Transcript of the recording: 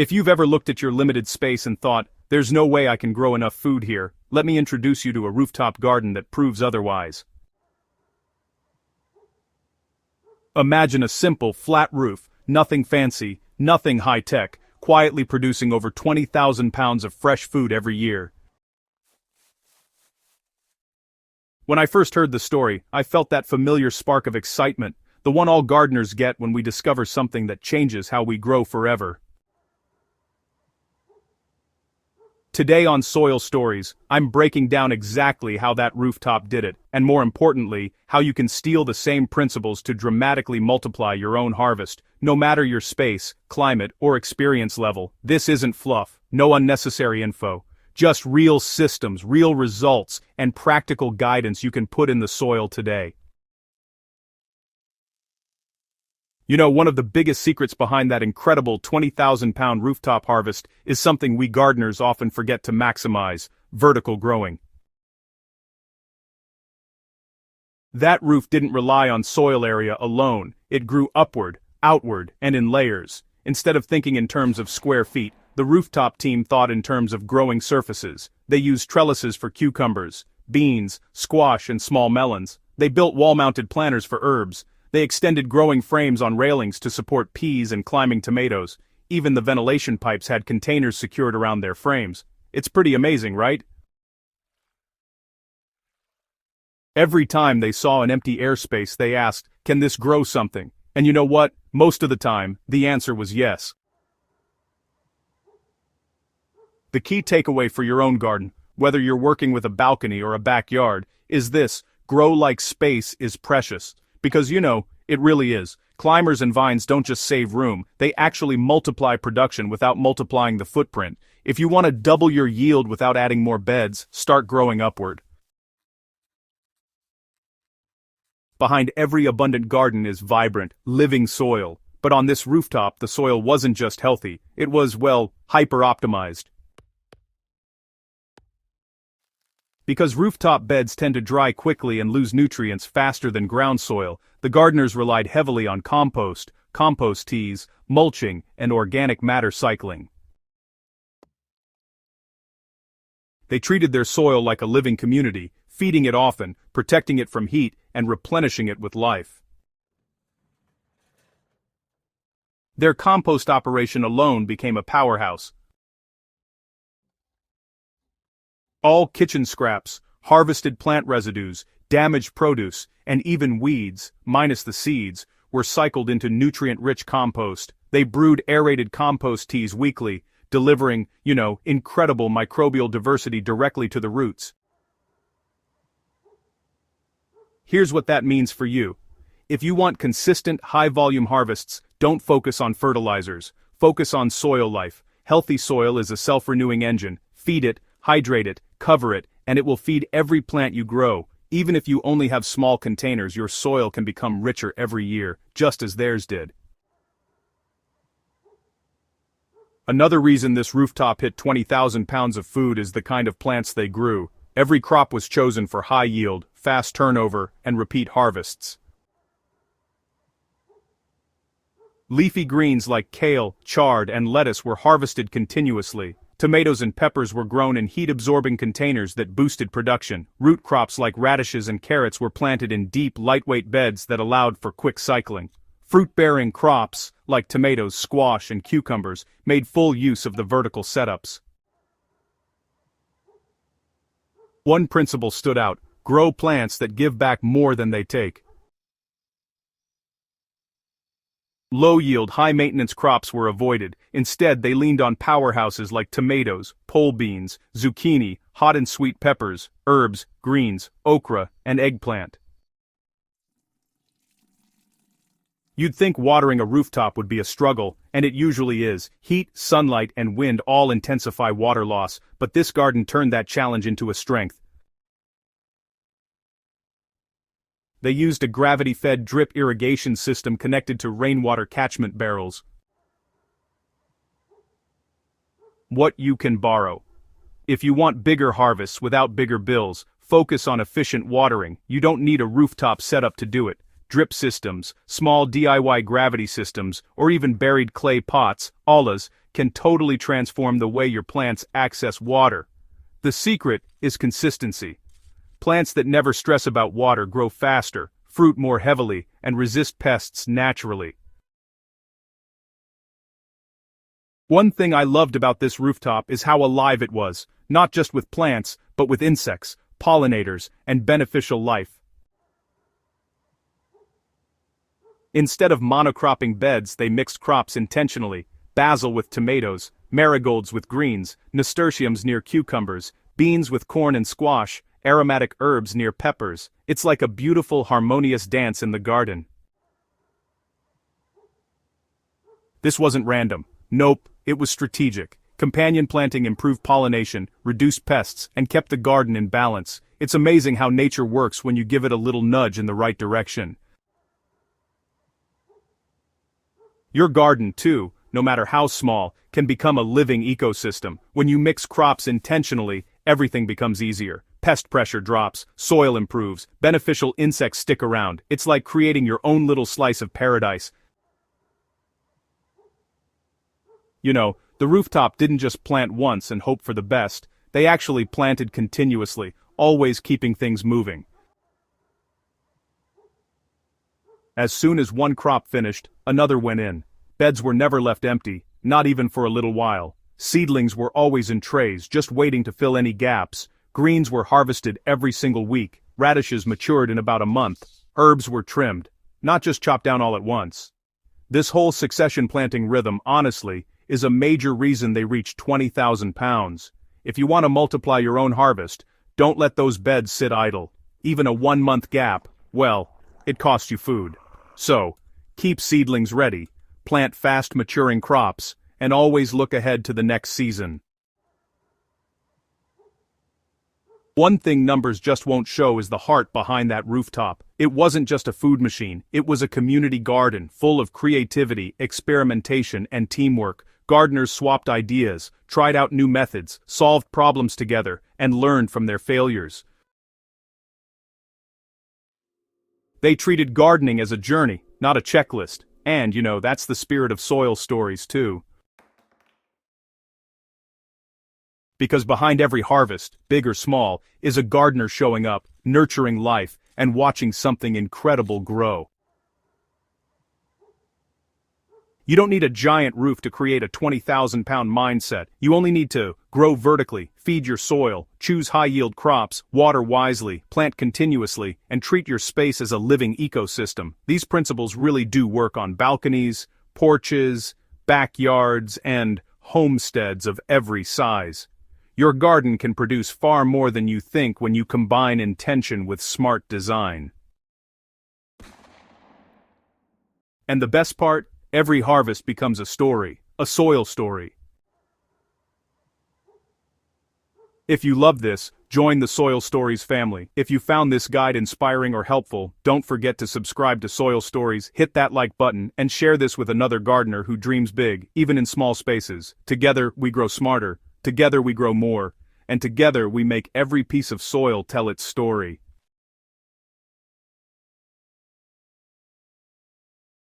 If you've ever looked at your limited space and thought, there's no way I can grow enough food here, let me introduce you to a rooftop garden that proves otherwise. Imagine a simple, flat roof, nothing fancy, nothing high-tech, quietly producing over 20,000 pounds of fresh food every year. When I first heard the story, I felt that familiar spark of excitement, the one all gardeners get when we discover something that changes how we grow forever. Today on Soil Stories, I'm breaking down exactly how that rooftop did it, and more importantly, how you can steal the same principles to dramatically multiply your own harvest, no matter your space, climate, or experience level. This isn't fluff, no unnecessary info. Just real systems, real results, and practical guidance you can put in the soil today. You know, one of the biggest secrets behind that incredible 20,000-pound rooftop harvest is something we gardeners often forget to maximize: vertical growing. That roof didn't rely on soil area alone, it grew upward, outward, and in layers. Instead of thinking in terms of square feet, the rooftop team thought in terms of growing surfaces. They used trellises for cucumbers, beans, squash, and small melons. They built wall-mounted planters for herbs. They extended growing frames on railings to support peas and climbing tomatoes. Even the ventilation pipes had containers secured around their frames. It's pretty amazing, right? Every time they saw an empty airspace, they asked, "Can this grow something?" And you know what? Most of the time, the answer was yes. The key takeaway for your own garden, whether you're working with a balcony or a backyard, is this: grow like space is precious. Because you know, it really is. Climbers and vines don't just save room, they actually multiply production without multiplying the footprint. If you want to double your yield without adding more beds, start growing upward. Behind every abundant garden is vibrant, living soil. But on this rooftop, the soil wasn't just healthy, it was, well, hyper-optimized. Because rooftop beds tend to dry quickly and lose nutrients faster than ground soil, the gardeners relied heavily on compost, compost teas, mulching, and organic matter cycling. They treated their soil like a living community, feeding it often, protecting it from heat, and replenishing it with life. Their compost operation alone became a powerhouse. All kitchen scraps, harvested plant residues, damaged produce, and even weeds, minus the seeds, were cycled into nutrient-rich compost. They brewed aerated compost teas weekly, delivering, incredible microbial diversity directly to the roots. Here's what that means for you. If you want consistent, high-volume harvests, don't focus on fertilizers. Focus on soil life. Healthy soil is a self-renewing engine. Feed it, hydrate it, cover it, and it will feed every plant you grow. Even if you only have small containers, your soil can become richer every year, just as theirs did. Another reason this rooftop hit 20,000 pounds of food is the kind of plants they grew. Every crop was chosen for high yield, fast turnover, and repeat harvests. Leafy greens like kale, chard, and lettuce were harvested continuously. Tomatoes and peppers were grown in heat-absorbing containers that boosted production. Root crops like radishes and carrots were planted in deep, lightweight beds that allowed for quick cycling. Fruit-bearing crops, like tomatoes, squash, and cucumbers, made full use of the vertical setups. One principle stood out: grow plants that give back more than they take. Low-yield, high-maintenance crops were avoided. Instead, they leaned on powerhouses like tomatoes, pole beans, zucchini, hot and sweet peppers, herbs, greens, okra, and eggplant. You'd think watering a rooftop would be a struggle, and it usually is. Heat, sunlight, and wind all intensify water loss, but this garden turned that challenge into a strength. They used a gravity-fed drip irrigation system connected to rainwater catchment barrels. What you can borrow. If you want bigger harvests without bigger bills, focus on efficient watering. You don't need a rooftop setup to do it. Drip systems, small DIY gravity systems, or even buried clay pots, ALAs, can totally transform the way your plants access water. The secret is consistency. Plants that never stress about water grow faster, fruit more heavily, and resist pests naturally. One thing I loved about this rooftop is how alive it was, not just with plants, but with insects, pollinators, and beneficial life. Instead of monocropping beds, they mixed crops intentionally: basil with tomatoes, marigolds with greens, nasturtiums near cucumbers, beans with corn and squash, aromatic herbs near peppers. It's like a beautiful, harmonious dance in the garden. This wasn't random. Nope, it was strategic. Companion planting improved pollination, reduced pests, and kept the garden in balance. It's amazing how nature works when you give it a little nudge in the right direction. Your garden, too, no matter how small, can become a living ecosystem. When you mix crops intentionally, everything becomes easier. Pest pressure drops, soil improves, beneficial insects stick around. It's like creating your own little slice of paradise. You know, the rooftop didn't just plant once and hope for the best. They actually planted continuously, always keeping things moving. As soon as one crop finished, another went in. Beds were never left empty, not even for a little while. Seedlings were always in trays, just waiting to fill any gaps. Greens were harvested every single week. Radishes matured in about a month. Herbs were trimmed, not just chopped down all at once. This whole succession planting rhythm, honestly, is a major reason they reached 20,000 pounds. If you want to multiply your own harvest, don't let those beds sit idle. Even a 1-month gap, well, it costs you food. So, keep seedlings ready, plant fast-maturing crops, and always look ahead to the next season. One thing numbers just won't show is the heart behind that rooftop. It wasn't just a food machine, it was a community garden full of creativity, experimentation, and teamwork. Gardeners swapped ideas, tried out new methods, solved problems together, and learned from their failures. They treated gardening as a journey, not a checklist. And, that's the spirit of soil stories, too. Because behind every harvest, big or small, is a gardener showing up, nurturing life, and watching something incredible grow. You don't need a giant roof to create a 20,000-pound mindset. You only need to grow vertically, feed your soil, choose high-yield crops, water wisely, plant continuously, and treat your space as a living ecosystem. These principles really do work on balconies, porches, backyards, and homesteads of every size. Your garden can produce far more than you think when you combine intention with smart design. And the best part? Every harvest becomes a story, a soil story. If you love this, join the Soil Stories family. If you found this guide inspiring or helpful, don't forget to subscribe to Soil Stories, hit that like button, and share this with another gardener who dreams big, even in small spaces. Together, we grow smarter, together we grow more, and together we make every piece of soil tell its story.